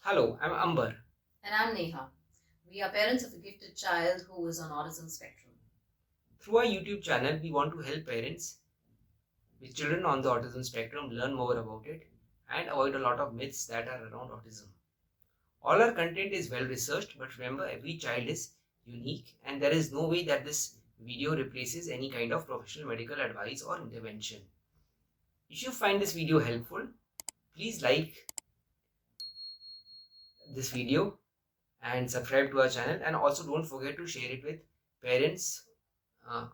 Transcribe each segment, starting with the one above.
Hello, I'm Amber. And I'm Neha. We are parents of a gifted child who is on autism spectrum. Through our YouTube channel, we want to help parents with children on the autism spectrum learn more about it and avoid a lot of myths that are around autism. All our content is well researched, but remember, every child is unique, and there is no way that this video replaces any kind of professional medical advice or intervention. If you find this video helpful, please like this video and subscribe to our channel, and also don't forget to share it with parents uh,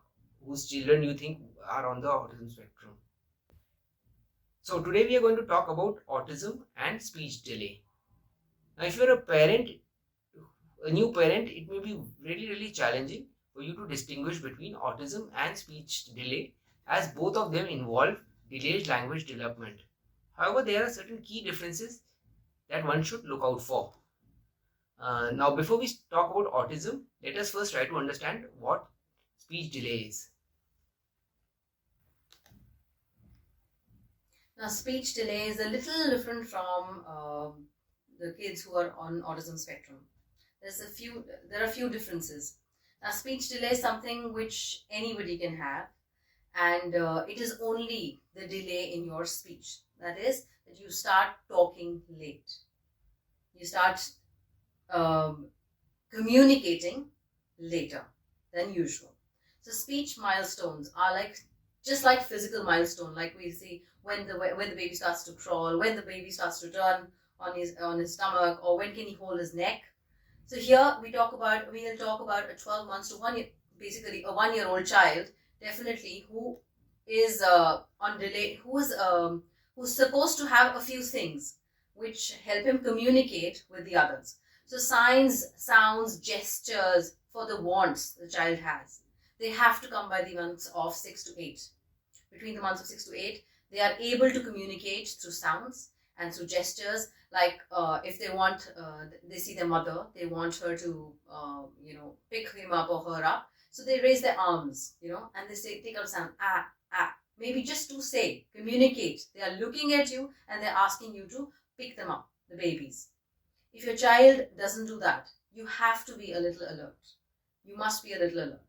whose children you think are on the autism spectrum. So today we are going to talk about autism and speech delay. Now, if you're a new parent, it may be really challenging for you to distinguish between autism and speech delay, as both of them involve delayed language development. However, there are certain key differences that one should look out for. Now, before we talk about autism, let us first try to understand what speech delay is. Now, speech delay is a little different from the kids who are on autism spectrum. There are a few differences. Now, speech delay is something which anybody can have, and it is only the delay in your speech. That is, that you start talking late. You start communicating later than usual. So speech milestones are just like physical milestone, like we see when the baby starts to crawl, when the baby starts to turn on his stomach, or when can he hold his neck. So here we'll talk about a 12 months to 1 year, basically a 1 year old child, definitely, who is on delay, who's supposed to have a few things which help him communicate with the others. So signs, sounds, gestures for the wants the child has, they have to come by the months of 6 to 8. Between the months of 6 to 8, they are able to communicate through sounds and through gestures. Like if they see their mother, they want her to, pick him up or her up. So they raise their arms, and they say, take out a sound, ah, ah. Maybe just to say, communicate. They are looking at you and they're asking you to pick them up, the babies. If your child doesn't do that, you have to be a little alert. You must be a little alert.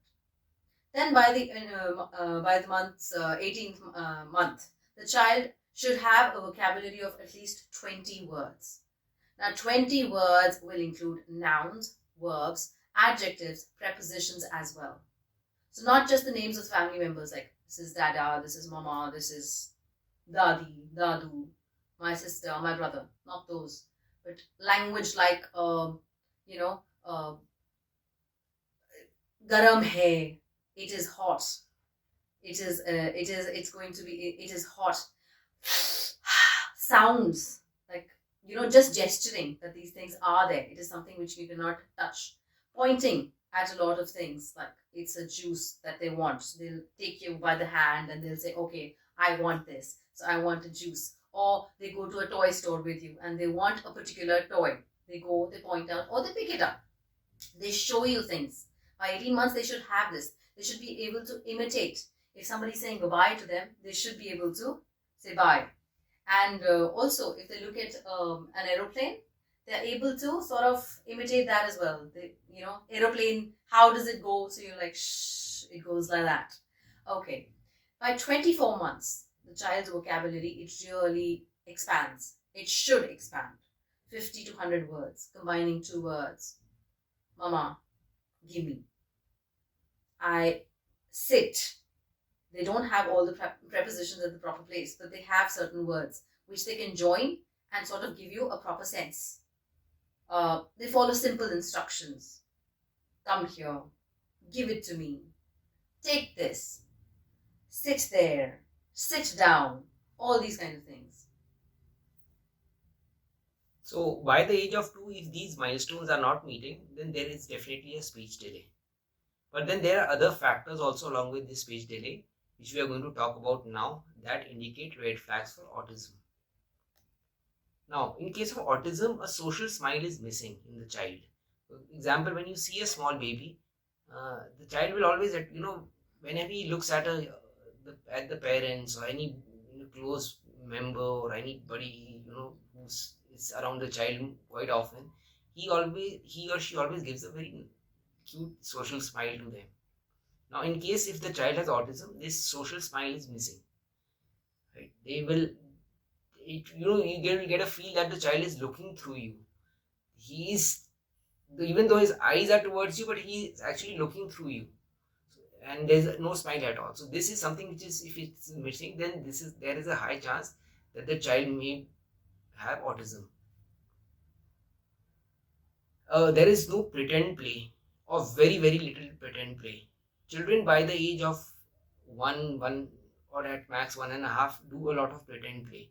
Then by the month's 18th month, the child should have a vocabulary of at least 20 words. Now, 20 words will include nouns, verbs, adjectives, prepositions as well. So not just the names of family members, like this is Dada, this is Mama, this is Dadi, Dadu, my sister, my brother. Not those, but language like garam hai, it is hot, it is hot. Sounds like, just gesturing that these things are there. It is something which you cannot touch. Pointing at a lot of things, like it's a juice that they want. So they'll take you by the hand and they'll say, okay, I want this, so I want a juice. Or they go to a toy store with you and they want a particular toy. They go, they point out, or they pick it up. They show you things. By 18 months, they should have this. They should be able to imitate. If somebody's saying goodbye to them, they should be able to say bye. And also, if they look at an aeroplane, they're able to sort of imitate that as well. Aeroplane, how does it go? So you're like, shh, it goes like that. Okay. By 24 months, the child's vocabulary, it really expands. It should expand. 50 to 100 words, combining two words. Mama, give me. I sit. They don't have all the prepositions at the proper place, but they have certain words which they can join and sort of give you a proper sense. They follow simple instructions. Come here. Give it to me. Take this. Sit there. Sit down. All these kind of things. So, by the age of 2, if these milestones are not meeting, then there is definitely a speech delay. But then there are other factors also along with this speech delay, which we are going to talk about now, that indicate red flags for autism. Now, in case of autism, a social smile is missing in the child. For example, when you see a small baby, the child will always, whenever he looks at the parents or any close member or anybody, who's is around the child quite often, he or she always gives a very cute social smile to them. Now, in case if the child has autism, this social smile is missing. Right? They will, you get a feel that the child is looking through you. He's Even though his eyes are towards you, but he is actually looking through you, and there's no smile at all. So this is something which is, if it's missing, then there is a high chance that the child may have autism. There is no pretend play, or very very little pretend play. Children by the age of one or at max 1.5 do a lot of pretend play.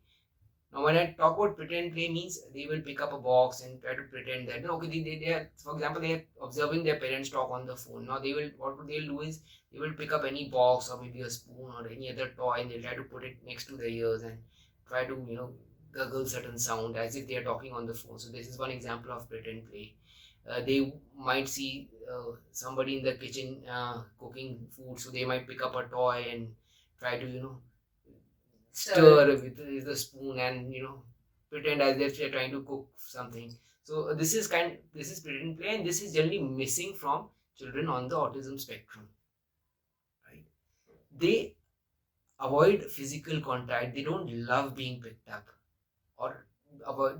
Now, when I talk about pretend play, means they will pick up a box and try to pretend that, no, okay, they are, for example, they are observing their parents talk on the phone. Now, what they'll do is they will pick up any box or maybe a spoon or any other toy, and they'll try to put it next to their ears and try to, gurgle certain sound as if they are talking on the phone. So this is one example of pretend play. They might see somebody in the kitchen cooking food, so they might pick up a toy and try to, stir with the spoon and pretend as if they're trying to cook something. So this is pretend play, and this is generally missing from children on the autism spectrum. Right? They avoid physical contact. They don't love being picked up or avoid,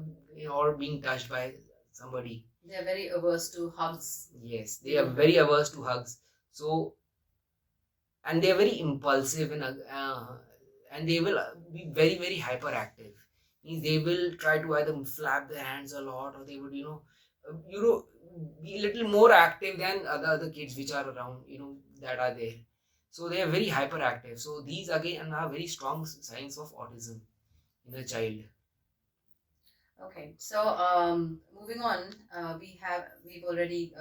or being touched by somebody. They are very averse to hugs. Yes, they are very averse to hugs. So, and they are very impulsive and they will be very very hyperactive. Means they will try to either flap their hands a lot, or they would be a little more active than other kids which are around, that are there. So they are very hyperactive. So these again are very strong signs of autism in a child. Okay, so moving on, we've already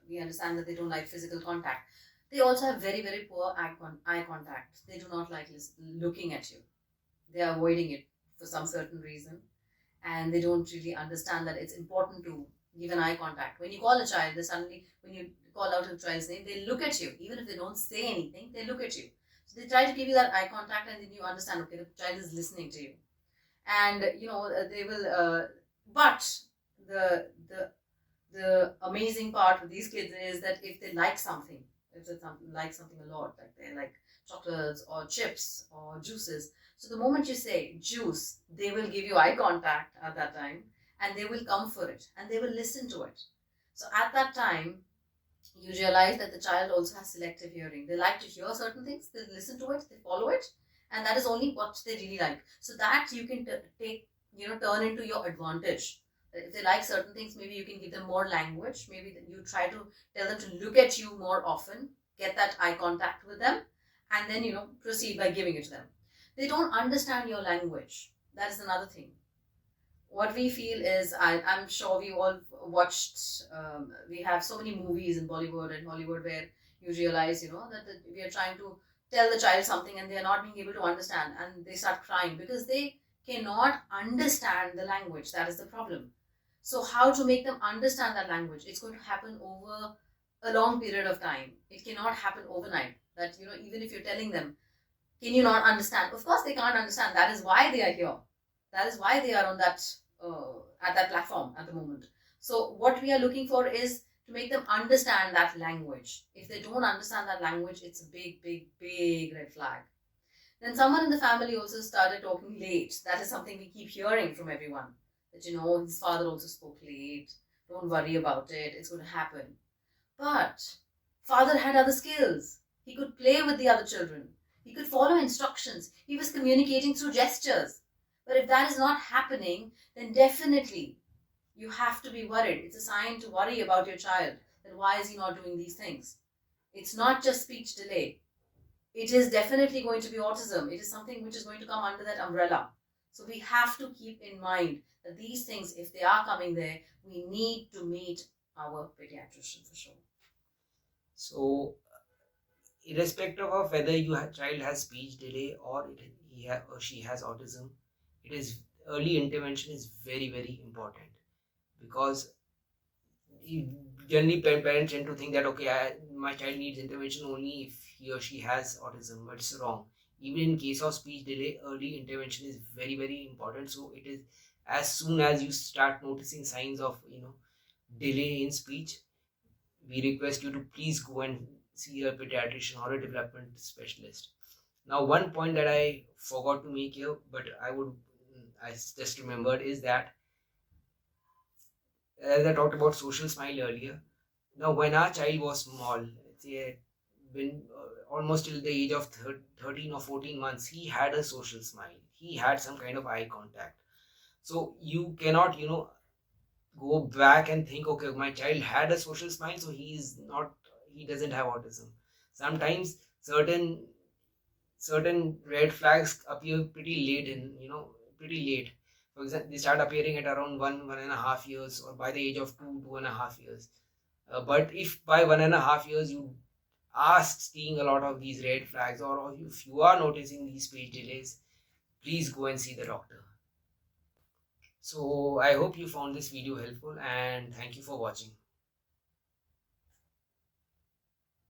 we understand that they don't like physical contact. They also have very very poor eye contact. They do not like looking at you. They are avoiding it for some certain reason, and they don't really understand that it's important to give an eye contact. When you call a child, when you call out a child's name, they look at you. Even if they don't say anything, they look at you. So they try to give you that eye contact, and then you understand, okay, the child is listening to you. And they will but the amazing part with these kids is that if they like something, like something a lot, like they like chocolates or chips or juices, so the moment you say juice, they will give you eye contact at that time, and they will come for it, and they will listen to it. So at that time, you realize that the child also has selective hearing. They like to hear certain things, they listen to it, they follow it, and that is only what they really like. So that you can turn into your advantage. If they like certain things, maybe you can give them more language. Maybe you try to tell them to look at you more often, get that eye contact with them, and then proceed by giving it to them. They don't understand your language. That is another thing. What we feel is, I'm sure we all watched, we have so many movies in Bollywood and Hollywood where you realize, that we are trying to tell the child something and they are not being able to understand, and they start crying because they cannot understand the language. That is the problem. So how to make them understand that language? It's going to happen over a long period of time. It cannot happen overnight. That, even if you're telling them, can you not understand? Of course they can't understand. That is why they are here. That is why they are on that at that platform at the moment. So what we are looking for is to make them understand that language. If they don't understand that language, it's a big, big, big red flag. Then someone in the family also started talking late. That is something we keep hearing from everyone. That, his father also spoke late. Don't worry about it. It's going to happen. But father had other skills. He could play with the other children. He could follow instructions. He was communicating through gestures. But if that is not happening, then definitely you have to be worried. It's a sign to worry about your child. Then why is he not doing these things? It's not just speech delay. It is definitely going to be autism. It is something which is going to come under that umbrella. So we have to keep in mind that these things, if they are coming there, we need to meet our pediatrician for sure. So, irrespective of whether your child has speech delay or he or she has autism, early intervention is very very important, because generally parents tend to think that, okay, my child needs intervention only if he or she has autism, but it's wrong. Even in case of speech delay, early intervention is very very important. So it is As soon as you start noticing signs of delay in speech, we request you to please go and see a pediatrician or a development specialist. Now, one point that I forgot to make here, but I just remembered, is that as I talked about social smile earlier. Now, when our child was small, let's say when almost till the age of 13 or 14 months, he had a social smile. He had some kind of eye contact. So you cannot, go back and think, okay, my child had a social smile, so he doesn't have autism. Sometimes certain red flags appear pretty late. For example, they start appearing at around 1.5 years, or by the age of 2.5 years. But if by 1.5 years you are seeing a lot of these red flags, or if you are noticing these speech delays, please go and see the doctor. So I hope you found this video helpful, and thank you for watching.